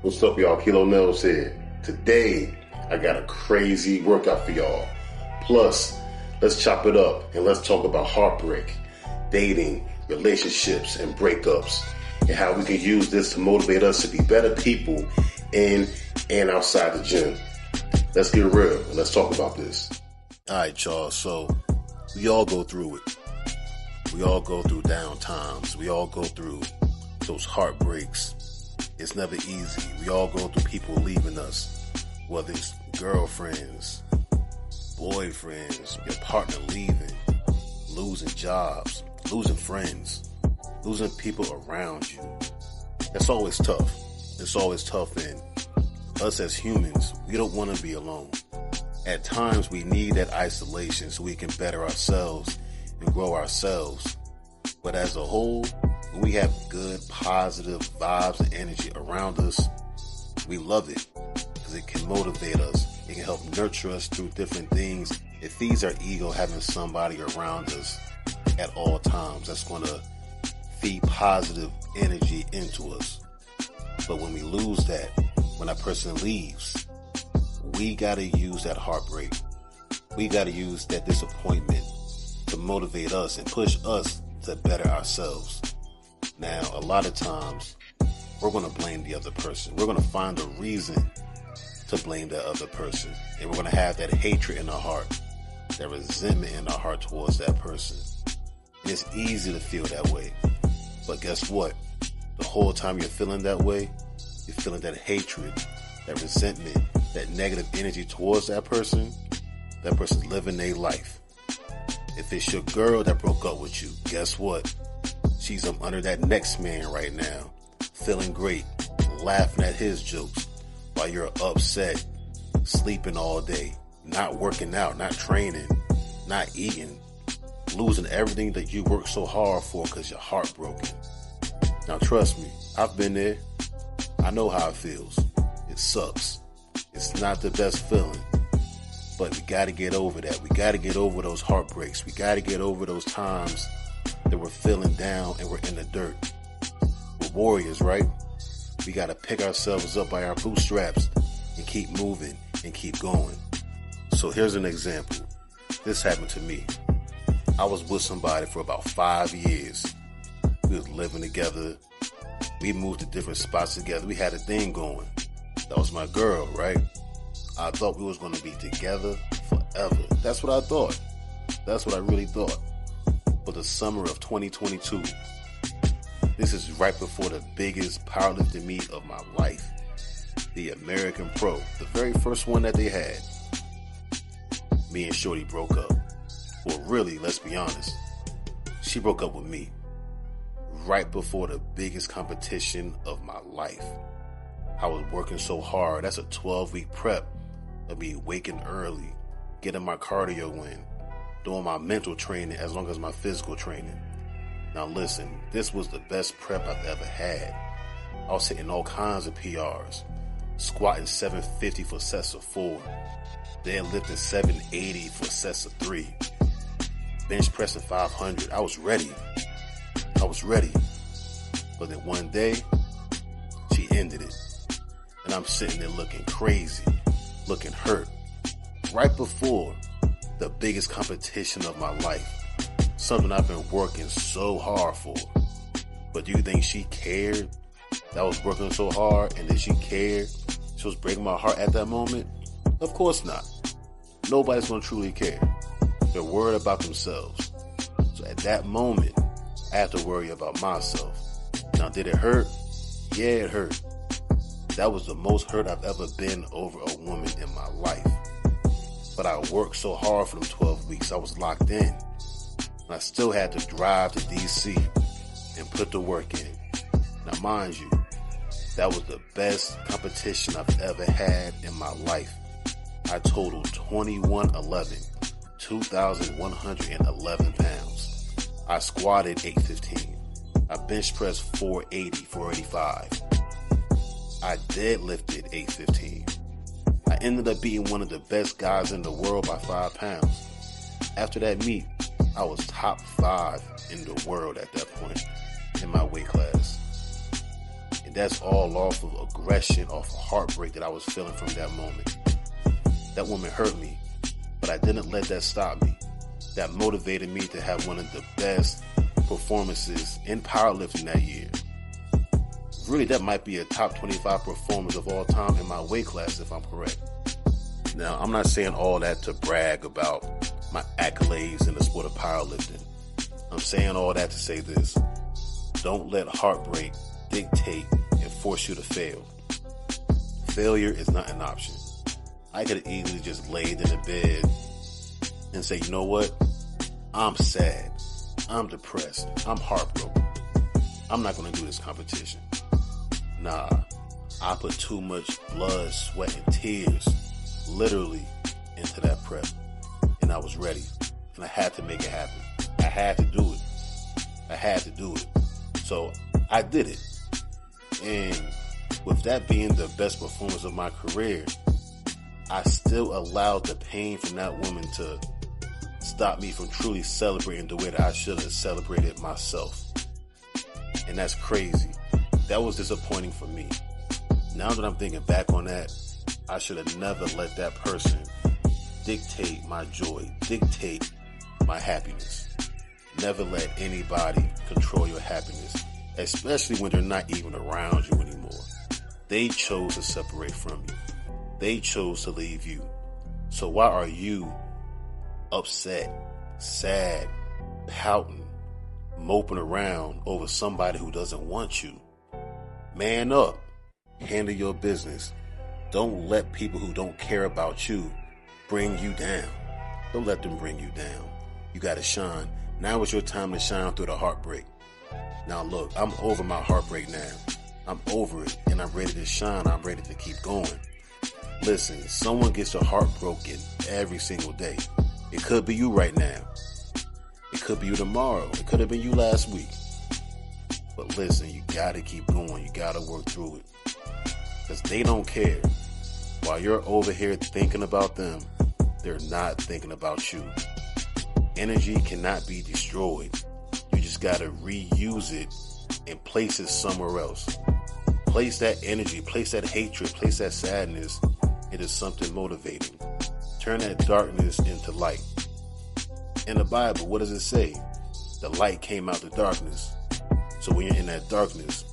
What's up, y'all? Kilo Nels here. Today, I got a crazy workout for y'all. Plus, let's chop it up and let's talk about heartbreak, dating, relationships, and breakups, and how we can use this to motivate us to be better people in and outside the gym. Let's get real and let's talk about this. All right, y'all. So, we all go through it. We all go through down times. We all go through those heartbreaks. It's never easy. We all go through people leaving us, whether it's girlfriends, boyfriends, your partner leaving, losing jobs, losing friends, losing people around you. That's always tough. It's always tough, and us as humans, we don't want to be alone. At times, we need that isolation so we can better ourselves and grow ourselves. But as a whole, when we have good, positive vibes and energy around us, we love it because it can motivate us. It can help nurture us through different things. It feeds our ego having somebody around us at all times that's going to feed positive energy into us. But when we lose that, when that person leaves, we got to use that heartbreak. We got to use that disappointment to motivate us and push us to better ourselves. Now, a lot of times, we're going to blame the other person. We're going to find a reason to blame that other person. And we're going to have that hatred in our heart, that resentment in our heart towards that person. And it's easy to feel that way. But guess what? The whole time you're feeling that way, you're feeling that hatred, that resentment, that negative energy towards that person's living their life. If it's your girl that broke up with you, guess what? She's under that next man right now, feeling great, laughing at his jokes, while you're upset, sleeping all day, not working out, not training, not eating, losing everything that you worked so hard for because you're heartbroken. Now trust me, I've been there. I know how it feels. It sucks. It's not the best feeling. But we got to get over that. We got to get over those heartbreaks. We got to get over those times that we're feeling down and we're in the dirt. We're warriors, right? We got to pick ourselves up by our bootstraps and keep moving and keep going. So here's an example. This happened to me. I was with somebody for about 5 years. We was living together. We moved to different spots together. We had a thing going. That was my girl, right? I thought we was going to be together forever. That's what I thought. That's what I really thought. But the summer of 2022, this is right before the biggest powerlifting meet of my life. The American Pro. The very first one that they had. Me and Shorty broke up. Well, really, let's be honest. She broke up with me. Right before the biggest competition of my life. I was working so hard. That's a 12-week prep of me waking early, getting my cardio in, doing my mental training as long as my physical training. Now listen, this was the best prep I've ever had. I was hitting all kinds of PRs, squatting 750 for sets of 4, deadlifting 780 for sets of 3, bench pressing 500. I was ready. But then one day, she ended it. And I'm sitting there looking crazy, looking hurt, right before the biggest competition of my life. Something I've been working so hard for. But do you think she cared that I was working so hard and that she cared she was breaking my heart at that moment? Of course not. Nobody's going to truly care. They're worried about themselves. So at that moment, I have to worry about myself. Now, did it hurt? Yeah, it hurt. That was the most hurt I've ever been over a woman in my life. But I worked so hard for them 12 weeks. I was locked in. And I still had to drive to DC and put the work in. Now, mind you, that was the best competition I've ever had in my life. I totaled 2111, 2,111 pounds. I squatted 815. I bench pressed 480, 485. I deadlifted 815. I ended up beating one of the best guys in the world by 5 pounds. After that meet, I was top 5 in the world at that point in my weight class. And And that's all off of aggression, off of heartbreak that I was feeling from that moment. That woman hurt me, but I didn't let that stop me. That motivated me to have one of the best performances in powerlifting that year. Really, that might be a top 25 performance of all time in my weight class, if I'm correct. Now, I'm not saying all that to brag about my accolades in the sport of powerlifting. I'm saying all that to say this. Don't let heartbreak dictate and force you to fail. Failure is not an option. I could have easily just laid in the bed and say, you know what? I'm sad. I'm depressed. I'm heartbroken. I'm not going to do this competition. Nah, I put too much blood, sweat, and tears literally into that prep. And I was ready. And I had to make it happen. I had to do it. So I did it. And with that being the best performance of my career, I still allowed the pain from that woman to stop me from truly celebrating the way that I should have celebrated myself. And that's crazy. That was disappointing for me. Now that I'm thinking back on that, I should have never let that person dictate my joy, dictate my happiness. Never let anybody control your happiness, especially when they're not even around you anymore. They chose to separate from you. They chose to leave you. So why are you upset, sad, pouting, moping around over somebody who doesn't want you? Man up. Handle your business. Don't let people who don't care about you bring you down. Don't let them bring you down. You got to shine. Now is your time to shine through the heartbreak. Now look, I'm over my heartbreak now. I'm over it and I'm ready to shine. I'm ready to keep going. Listen, someone gets their heart broken every single day. It could be you right now. It could be you tomorrow. It could have been you last week. But listen, you gotta keep going. You gotta work through it. Because they don't care. While you're over here thinking about them, they're not thinking about you. Energy cannot be destroyed. You just gotta reuse it and place it somewhere else. Place that energy, place that hatred, place that sadness into something motivating. Turn that darkness into light. In the Bible, what does it say? The light came out the darkness. So when you're in that darkness,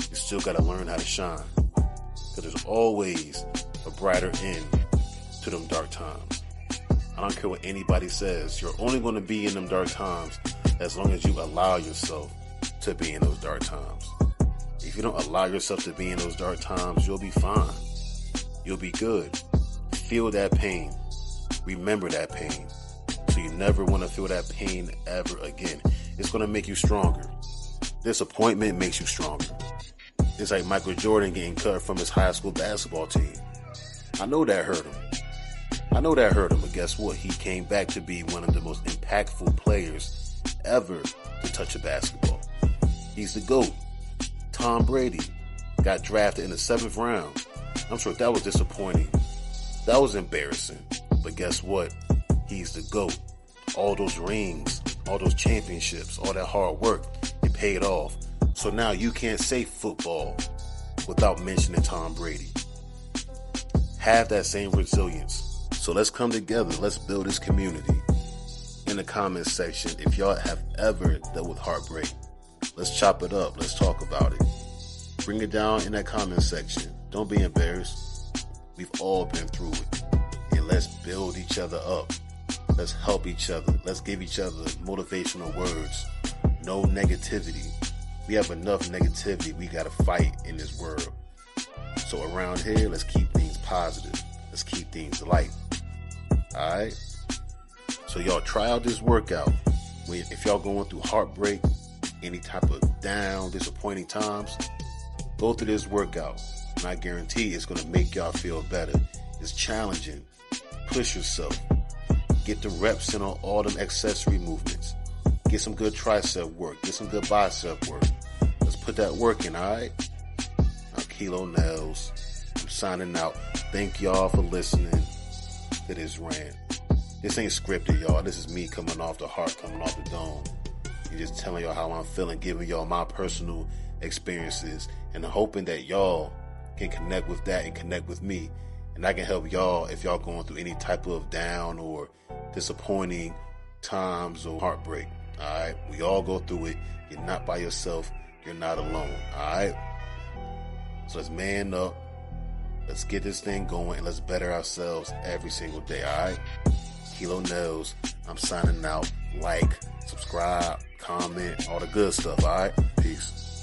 you still got to learn how to shine. Because there's always a brighter end to them dark times. I don't care what anybody says. You're only going to be in them dark times as long as you allow yourself to be in those dark times. If you don't allow yourself to be in those dark times, you'll be fine. You'll be good. Feel that pain. Remember that pain. So you never want to feel that pain ever again. It's going to make you stronger. Disappointment makes you stronger. It's like Michael Jordan getting cut from his high school basketball team. I know that hurt him. But guess what? He came back to be one of the most impactful players ever to touch a basketball. He's the GOAT. Tom Brady got drafted in the 7th round. I'm sure that was disappointing. That was embarrassing. But guess what? He's the GOAT. All those rings, all those championships, all that hard work, it paid off. So now you can't say football without mentioning Tom Brady. Have that same resilience. So let's come together. Let's build this community. In the comments section, if y'all have ever dealt with heartbreak, let's chop it up. Let's talk about it. Bring it down in that comment section. Don't be embarrassed. We've all been through it. And let's build each other up. Let's help each other. Let's give each other motivational words. No negativity. We have enough negativity we got to fight in this world. So around here, let's keep things positive. Let's keep things light. Alright? So y'all try out this workout. If y'all going through heartbreak, any type of down, disappointing times, go through this workout. And I guarantee it's going to make y'all feel better. It's challenging. Push yourself. Get the reps in on all them accessory movements. Get some good tricep work. Get some good bicep work. Let's put that work in, alright? I'm Kilo Nails. I'm signing out. Thank y'all for listening to this rant. This ain't scripted, y'all. This is me coming off the heart, coming off the dome. And just telling y'all how I'm feeling, giving y'all my personal experiences, and I'm hoping that y'all can connect with that and connect with me, and I can help y'all if y'all going through any type of down or disappointing times or heartbreak. All right, we all go through it. You're not by yourself. You're not alone. All right, so let's man up. Let's get this thing going and let's better ourselves every single day. All right, Kilo Nails. I'm signing out. Like, subscribe, comment, all the good stuff. All right, peace.